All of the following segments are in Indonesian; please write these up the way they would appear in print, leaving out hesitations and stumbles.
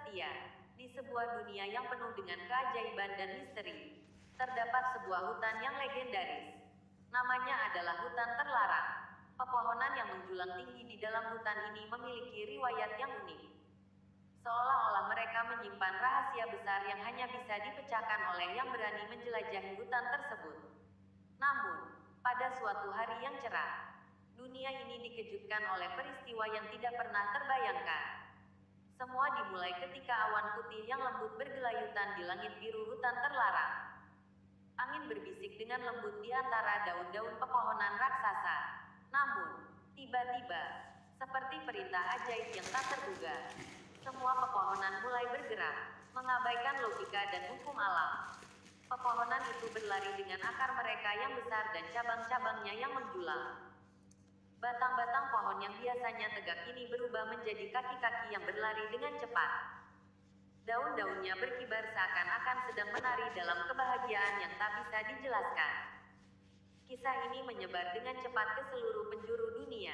setia. Di sebuah dunia yang penuh dengan keajaiban dan misteri, terdapat sebuah hutan yang legendaris. Namanya adalah hutan terlarang. Pepohonan yang menjulang tinggi di dalam hutan ini memiliki riwayat yang unik. Seolah-olah mereka menyimpan rahasia besar yang hanya bisa dipecahkan oleh yang berani menjelajahi hutan tersebut. Namun, pada suatu hari yang cerah, dunia ini dikejutkan oleh peristiwa yang tidak pernah terbayangkan. Semua dimulai ketika awan putih yang lembut bergelayutan di langit biru hutan terlarang. Angin berbisik dengan lembut di antara daun-daun pepohonan raksasa. Namun, tiba-tiba, seperti perintah ajaib yang tak terduga, semua pepohonan mulai bergerak, mengabaikan logika dan hukum alam. Pepohonan itu berlari dengan akar mereka yang besar dan cabang-cabangnya yang menjulang. Batang-batang pohon yang biasanya tegak kini berubah menjadi kaki-kaki yang berlari dengan cepat. Daun-daunnya berkibar seakan-akan sedang menari dalam kebahagiaan yang tak bisa dijelaskan. Kisah ini menyebar dengan cepat ke seluruh penjuru dunia.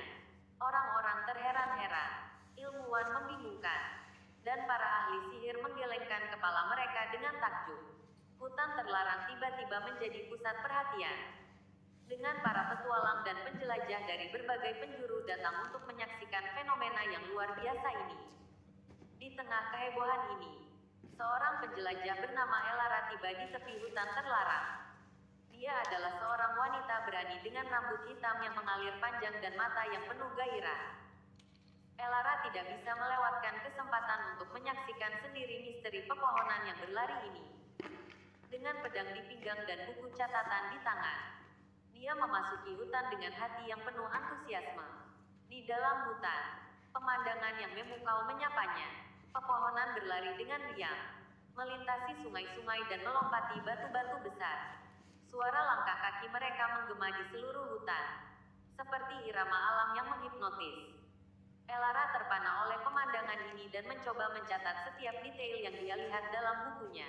Orang-orang terheran-heran, ilmuwan membingungkan, dan para ahli sihir menggelengkan kepala mereka dengan takjub. Hutan terlarang tiba-tiba menjadi pusat perhatian. Dengan para petualang dan penjelajah dari berbagai penjuru datang untuk menyaksikan fenomena yang luar biasa ini. Di tengah kehebohan ini, seorang penjelajah bernama Elara tiba di tepi hutan terlarang. Dia adalah seorang wanita berani dengan rambut hitam yang mengalir panjang dan mata yang penuh gairah. Elara tidak bisa melewatkan kesempatan untuk menyaksikan sendiri misteri pepohonan yang berlari ini. Dengan pedang di pinggang dan buku catatan di tangan, dia memasuki hutan dengan hati yang penuh antusiasme. Di dalam hutan, pemandangan yang memukau menyapanya. Pepohonan berlari dengan riang, melintasi sungai-sungai dan melompati batu-batu besar. Suara langkah kaki mereka menggema di seluruh hutan, seperti irama alam yang menghipnotis. Elara terpana oleh pemandangan ini dan mencoba mencatat setiap detail yang dia lihat dalam bukunya.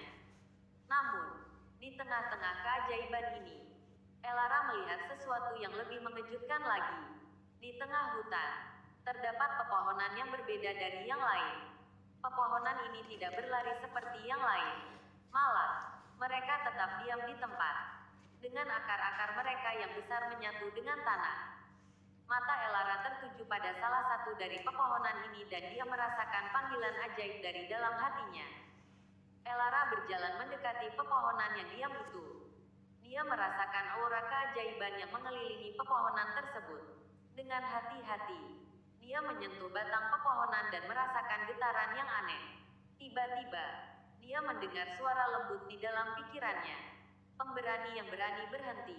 Namun, di tengah-tengah keajaiban ini, Elara melihat sesuatu yang lebih mengejutkan lagi. Di tengah hutan, terdapat pepohonan yang berbeda dari yang lain. Pepohonan ini tidak berlari seperti yang lain. Malah, mereka tetap diam di tempat, dengan akar-akar mereka yang besar menyatu dengan tanah. Mata Elara tertuju pada salah satu dari pepohonan ini dan dia merasakan panggilan ajaib dari dalam hatinya. Elara berjalan mendekati pepohonan yang diam itu. Dia merasakan aura keajaiban yang mengelilingi pepohonan tersebut. Dengan hati-hati, dia menyentuh batang pepohonan dan merasakan getaran yang aneh. Tiba-tiba, dia mendengar suara lembut di dalam pikirannya. Pemberani yang berani berhenti.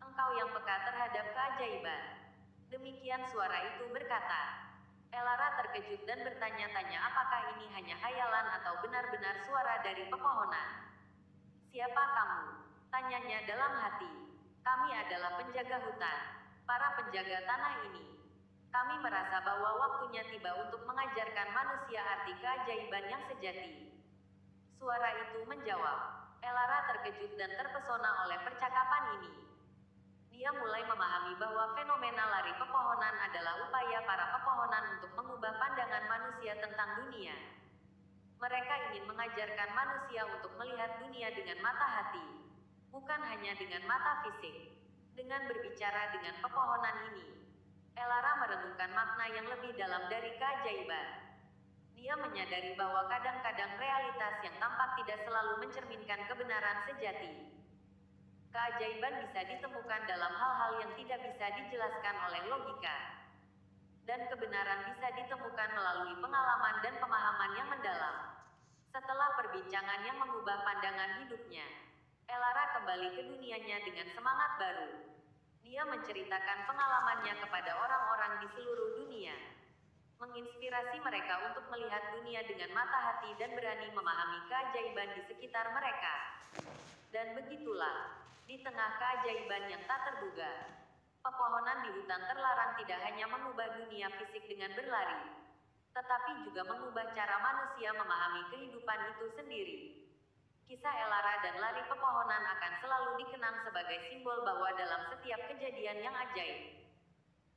Engkau yang peka terhadap keajaiban. Demikian suara itu berkata. Elara terkejut dan bertanya-tanya apakah ini hanya hayalan atau benar-benar suara dari pepohonan. Siapa kamu? Tanyanya dalam hati. Kami adalah penjaga hutan, para penjaga tanah ini. Kami merasa bahwa waktunya tiba untuk mengajarkan manusia arti keajaiban yang sejati. Suara itu menjawab. Elara terkejut dan terpesona oleh percakapan ini. Dia mulai memahami bahwa fenomena lari pepohonan adalah upaya para pepohonan untuk mengubah pandangan manusia tentang dunia. Mereka ingin mengajarkan manusia untuk melihat dunia dengan mata hati, bukan hanya dengan mata fisik. Dengan berbicara dengan pepohonan ini, Elara merenungkan makna yang lebih dalam dari keajaiban. Dia menyadari bahwa kadang-kadang realitas yang tampak tidak selalu mencerminkan kebenaran sejati. Keajaiban bisa ditemukan dalam hal-hal yang tidak bisa dijelaskan oleh logika. Dan kebenaran bisa ditemukan melalui pengalaman dan pemahaman yang mendalam. Setelah perbincangan yang mengubah pandangan hidupnya, Elara kembali ke dunianya dengan semangat baru. Dia menceritakan pengalamannya kepada orang-orang di seluruh dunia, menginspirasi mereka untuk melihat dunia dengan mata hati dan berani memahami keajaiban di sekitar mereka. Dan begitulah, di tengah keajaiban yang tak terduga, pepohonan di hutan terlarang tidak hanya mengubah dunia fisik dengan berlari, tetapi juga mengubah cara manusia memahami kehidupan itu sendiri. Kisah Elara dan lari pepohonan akan selalu dikenang sebagai simbol bahwa dalam setiap kejadian yang ajaib,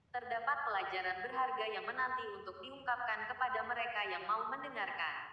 terdapat pelajaran berharga yang menanti untuk diungkapkan kepada mereka yang mau mendengarkan.